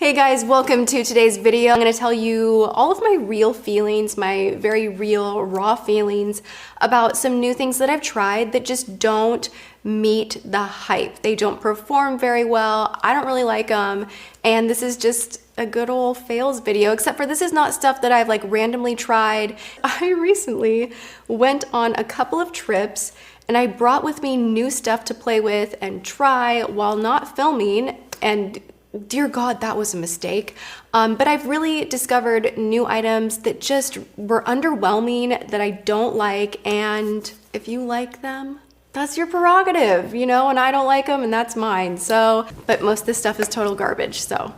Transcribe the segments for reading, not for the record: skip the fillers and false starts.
Hey guys, welcome to today's video. I'm gonna tell you all of my real feelings, my very real, raw feelings about some new things that I've tried that just don't meet the hype. They don't perform very well. I don't really like them. And this is just a good old fails video, except for this is not stuff that I've like randomly tried. I recently went on a couple of trips and I brought with me new stuff to play with and try while not filming, and dear God, that was a mistake. But I've really discovered new items that just were underwhelming, that I don't like, and if you like them, that's your prerogative, you know, and I don't like them and that's mine. So, but most of this stuff is total garbage, so.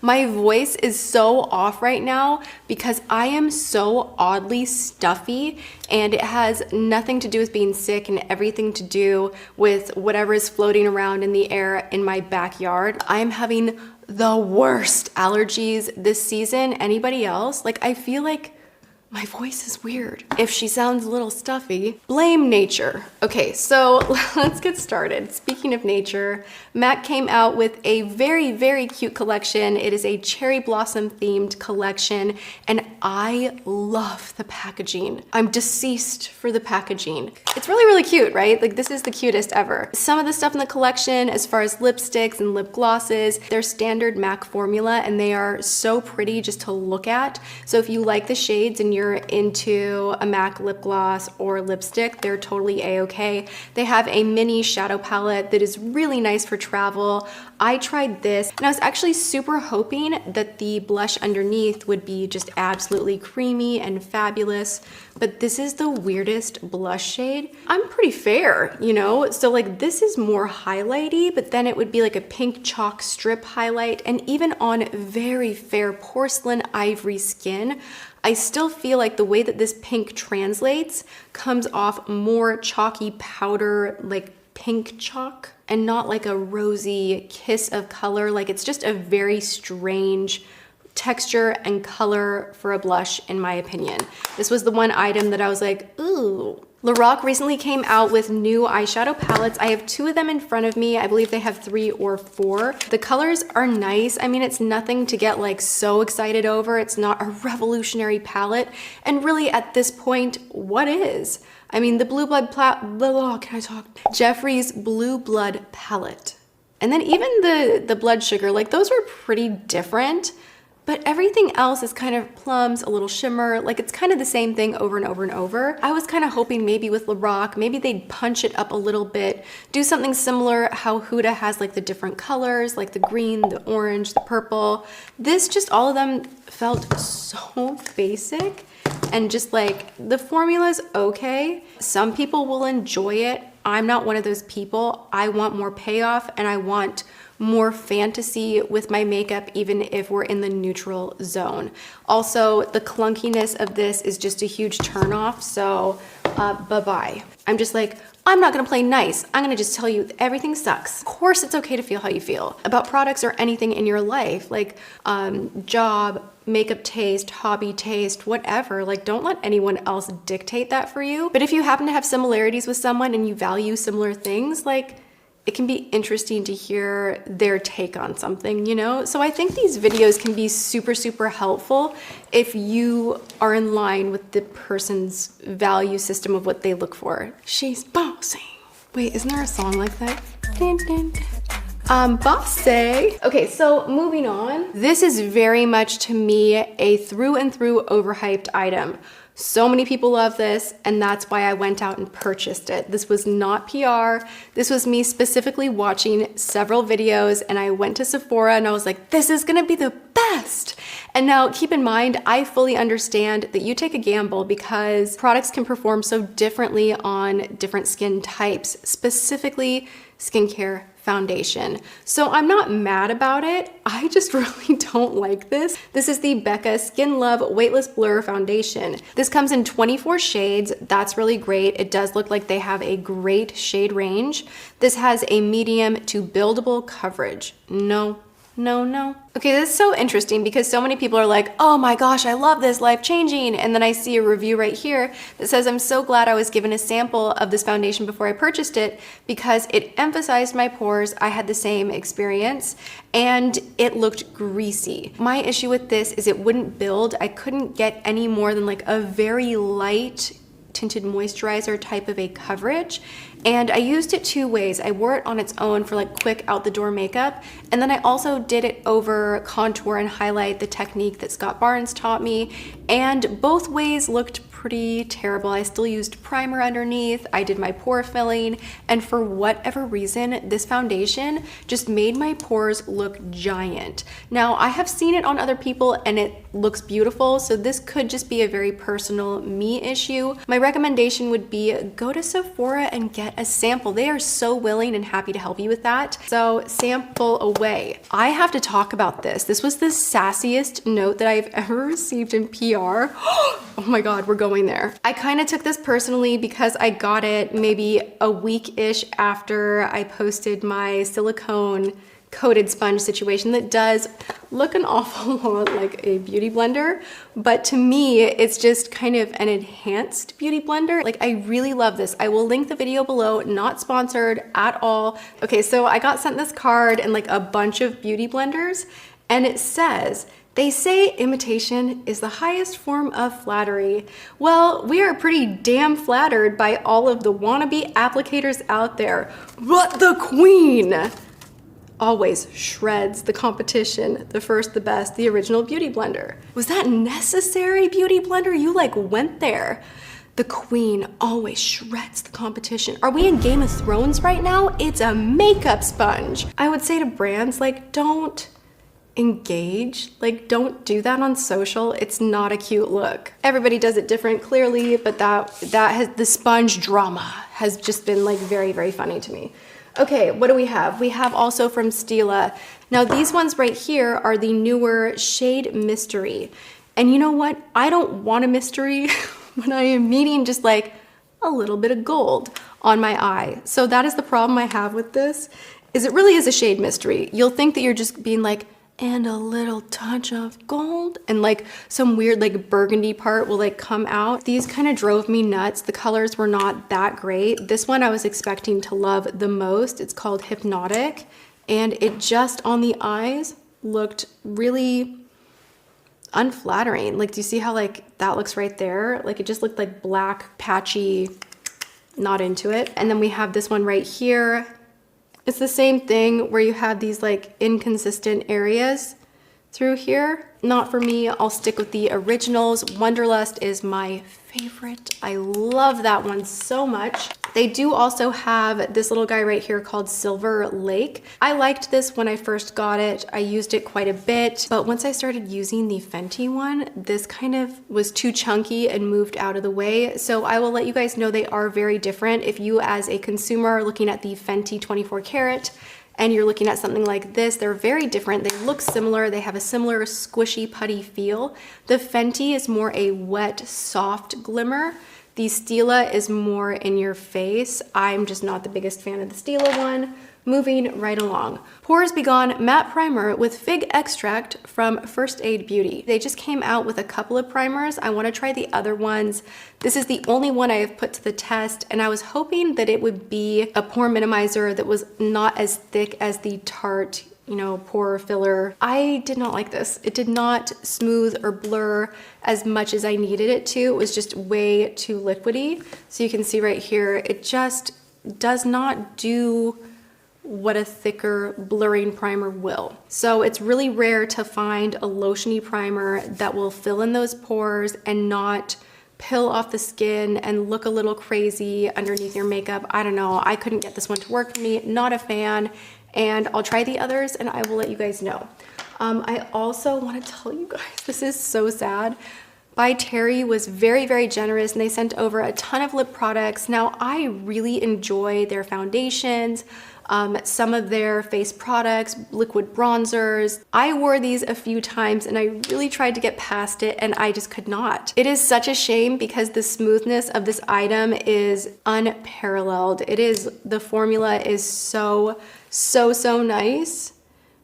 My voice is so off right now because I am so oddly stuffy, and it has nothing to do with being sick and everything to do with whatever is floating around in the air in my backyard. I am having the worst allergies this season. Anybody else? Like, I feel like my voice is weird. If she sounds a little stuffy, blame nature. Okay, so let's get started. Speaking of nature, MAC came out with a very, very cute collection. It is a cherry blossom themed collection, and I love the packaging. I'm deceased for the packaging. It's really, really cute, right? Like, this is the cutest ever. Some of the stuff in the collection, as far as lipsticks and lip glosses, they're standard MAC formula, and they are so pretty just to look at. So if you like the shades and you're into a MAC lip gloss or lipstick, they're totally a-okay. They have a mini shadow palette that is really nice for travel. I tried this and I was actually super hoping that the blush underneath would be just absolutely creamy and fabulous, but this is the weirdest blush shade. I'm pretty fair, you know? So like, this is more highlighty, but then it would be like a pink chalk strip highlight, and even on very fair porcelain ivory skin, I still feel like the way that this pink translates comes off more chalky powder, like pink chalk, and not like a rosy kiss of color. Like, it's just a very strange texture and color for a blush, in my opinion. This was the one item that I was like, ooh. Lorac recently came out with new eyeshadow palettes. I have two of them in front of me. I believe they have 3 or 4. The colors are nice. I mean, it's nothing to get like so excited over. It's not a revolutionary palette. And really at this point, what is? I mean, the Jeffree's Blue Blood palette. And then even the Blood Sugar, like those were pretty different. But everything else is kind of plums, a little shimmer, like it's kind of the same thing over and over and over. I was kind of hoping maybe with Lorac, maybe they'd punch it up a little bit, do something similar how Huda has like the different colors, like the green, the orange, the purple. This just, all of them felt so basic, and just like the formula's okay. Some people will enjoy it. I'm not one of those people. I want more payoff, and I want more fantasy with my makeup, even if we're in the neutral zone. Also, the clunkiness of this is just a huge turnoff, so bye-bye. I'm just like, I'm not gonna play nice. I'm gonna just tell you everything sucks. Of course, it's okay to feel how you feel about products or anything in your life, like job, makeup taste, hobby taste, whatever. Like, don't let anyone else dictate that for you. But if you happen to have similarities with someone and you value similar things, like, it can be interesting to hear their take on something, you know? So I think these videos can be super, super helpful if you are in line with the person's value system of what they look for. She's bossy. Wait, isn't there a song like that? Dun, dun, dun. Bossy. Okay, so moving on. This is very much to me a through and through overhyped item. So many people love this, and that's why I went out and purchased it. This was not PR. This was me specifically watching several videos, and I went to Sephora and I was like, this is gonna be the best. And now keep in mind, I fully understand that you take a gamble because products can perform so differently on different skin types, specifically skincare foundation. So I'm not mad about it. I just really don't like this. This is the Becca Skin Love Weightless Blur Foundation. This comes in 24 shades. That's really great. It does look like they have a great shade range. This has a medium to buildable coverage. No No, no. Okay, this is so interesting because so many people are like, oh my gosh, I love this, life-changing. And then I see a review right here that says, I'm so glad I was given a sample of this foundation before I purchased it because it emphasized my pores. I had the same experience and it looked greasy. My issue with this is it wouldn't build. I couldn't get any more than like a very light tinted moisturizer type of a coverage. And I used it two ways. I wore it on its own for like quick out the door makeup. And then I also did it over contour and highlight, the technique that Scott Barnes taught me. And both ways looked pretty terrible. I still used primer underneath. I did my pore filling. And for whatever reason, this foundation just made my pores look giant. Now I have seen it on other people and it looks beautiful. So this could just be a very personal me issue. My recommendation would be go to Sephora and get a sample. They are so willing and happy to help you with that. So sample away. I have to talk about this. This was the sassiest note that I've ever received in PR. Oh my God, we're going there. I kind of took this personally because I got it maybe a week-ish after I posted my silicone coated sponge situation that does look an awful lot like a beauty blender, but to me it's just kind of an enhanced beauty blender. Like I really love this. I will link the video below, not sponsored at all. Okay, so I got sent this card and like a bunch of beauty blenders and it says, they say imitation is the highest form of flattery. Well, we are pretty damn flattered by all of the wannabe applicators out there, but the queen always shreds the competition, the first, the best, the original beauty blender. Was that necessary, beauty blender? You like went there. The queen always shreds the competition. Are we in Game of Thrones right now? It's a makeup sponge. I would say to brands, like, don't engage, like don't do that on social. It's not a cute look. Everybody does it different clearly, but that has, the sponge drama has just been like very, very funny to me. Okay, what do we have? We have also from Stila. Now these ones right here are the newer Shade Mystery. And you know what? I don't want a mystery when I am needing just like a little bit of gold on my eye. So that is the problem I have with this, is it really is a shade mystery. You'll think that you're just being like, and a little touch of gold, and like some weird like burgundy part will like come out. These kind of drove me nuts. The colors were not that great. This one I was expecting to love the most. It's called Hypnotic, and it just on the eyes looked really unflattering. Like, do you see how like that looks right there? Like it just looked like black, patchy, not into it. And then we have this one right here. It's the same thing where you have these like inconsistent areas through here. Not for me. I'll stick with the originals. Wonderlust is my favorite. I love that one so much. They do also have this little guy right here called Silver Lake. I liked this when I first got it. I used it quite a bit, but once I started using the Fenty one, this kind of was too chunky and moved out of the way. So I will let you guys know they are very different. If you as a consumer are looking at the Fenty 24 karat and you're looking at something like this, they're very different. They look similar. They have a similar squishy putty feel. The Fenty is more a wet, soft glimmer. The Stila is more in your face. I'm just not the biggest fan of the Stila one. Moving right along. Pores Be Gone Matte Primer with Fig Extract from First Aid Beauty. They just came out with a couple of primers. I want to try the other ones. This is the only one I have put to the test, and I was hoping that it would be a pore minimizer that was not as thick as the Tarte, you know, pore filler. I did not like this. It did not smooth or blur as much as I needed it to. It was just way too liquidy. So you can see right here, it just does not do what a thicker blurring primer will. So it's really rare to find a lotiony primer that will fill in those pores and not peel off the skin and look a little crazy underneath your makeup. I don't know, I couldn't get this one to work for me, not a fan, and I'll try the others and I will let you guys know. I also want to tell you guys, this is so sad. By Terry was very, very generous and they sent over a ton of lip products. Now I really enjoy their foundations, some of their face products, liquid bronzers. I wore these a few times and I really tried to get past it and I just could not. It is such a shame because the smoothness of this item is unparalleled. It is, the formula is so nice,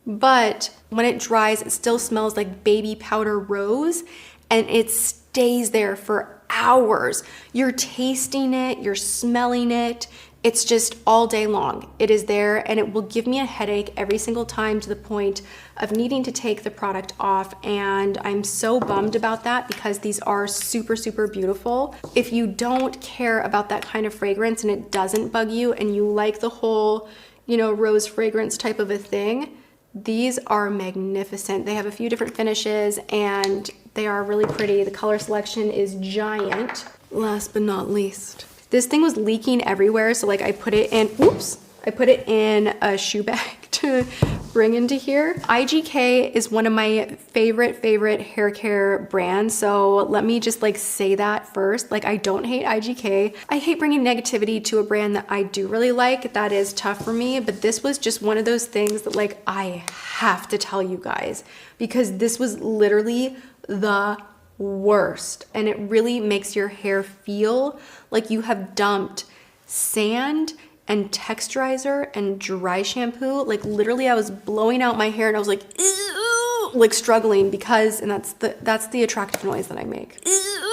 but when it dries, it still smells like baby powder rose, and it stays there for hours. You're tasting it, you're smelling it. It's just all day long. It is there, and it will give me a headache every single time, to the point of needing to take the product off. And I'm so bummed about that, because these are super, super beautiful. If you don't care about that kind of fragrance and it doesn't bug you, and you like the whole, you know, rose fragrance type of a thing, these are magnificent. They have a few different finishes and they are really pretty. The color selection is giant. Last but not least, this thing was leaking everywhere, so like I put it in, oops, I put it in a shoe bag to bring into here. IGK is one of my favorite hair care brands, so let me just like say that first. Like, I don't hate IGK. I hate bringing negativity to a brand that I do really like. That is tough for me, but this was just one of those things that like I have to tell you guys, because this was literally the worst, and it really makes your hair feel like you have dumped sand and texturizer and dry shampoo. Like literally I was blowing out my hair and I was like, ew, like struggling, because, and that's the attractive noise that I make. Ew.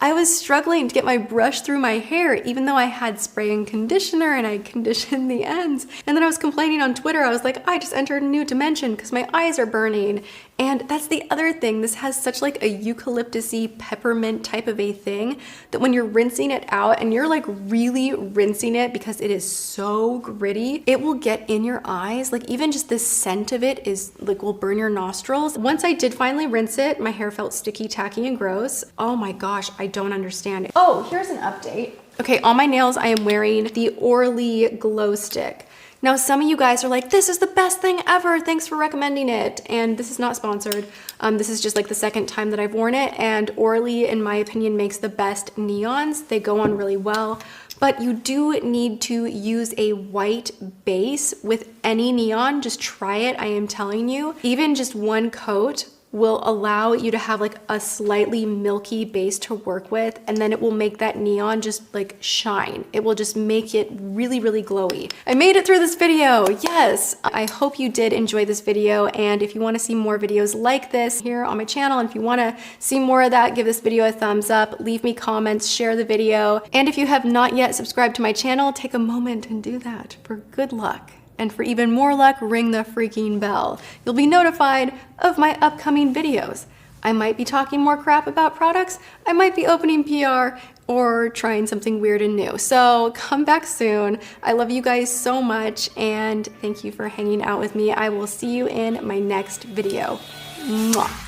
I was struggling to get my brush through my hair, even though I had spray and conditioner and I conditioned the ends. And then I was complaining on Twitter. I was like, I just entered a new dimension because my eyes are burning. And that's the other thing. This has such like a eucalyptus-y peppermint type of a thing that when you're rinsing it out, and you're like really rinsing it because it is so gritty, it will get in your eyes. Like even just the scent of it is like will burn your nostrils. Once I did finally rinse it, my hair felt sticky, tacky, and gross. Oh my gosh, I don't understand it. Oh, here's an update. Okay, on my nails, I am wearing the Orly Glow Stick. Now, some of you guys are like, this is the best thing ever. Thanks for recommending it. And this is not sponsored. This is just like the second time that I've worn it. And Orly, in my opinion, makes the best neons. They go on really well. But you do need to use a white base with any neon. Just try it, I am telling you. Even just one coat will allow you to have like a slightly milky base to work with, and then it will make that neon just like shine. It will just make it really, really glowy. I made it through this video, yes! I hope you did enjoy this video, and if you wanna see more videos like this here on my channel, and if you wanna see more of that, give this video a thumbs up, leave me comments, share the video, and if you have not yet subscribed to my channel, take a moment and do that for good luck. And for even more luck, ring the freaking bell. You'll be notified of my upcoming videos. I might be talking more crap about products, I might be opening PR, or trying something weird and new. So come back soon. I love you guys so much, and thank you for hanging out with me. I will see you in my next video. Mwah.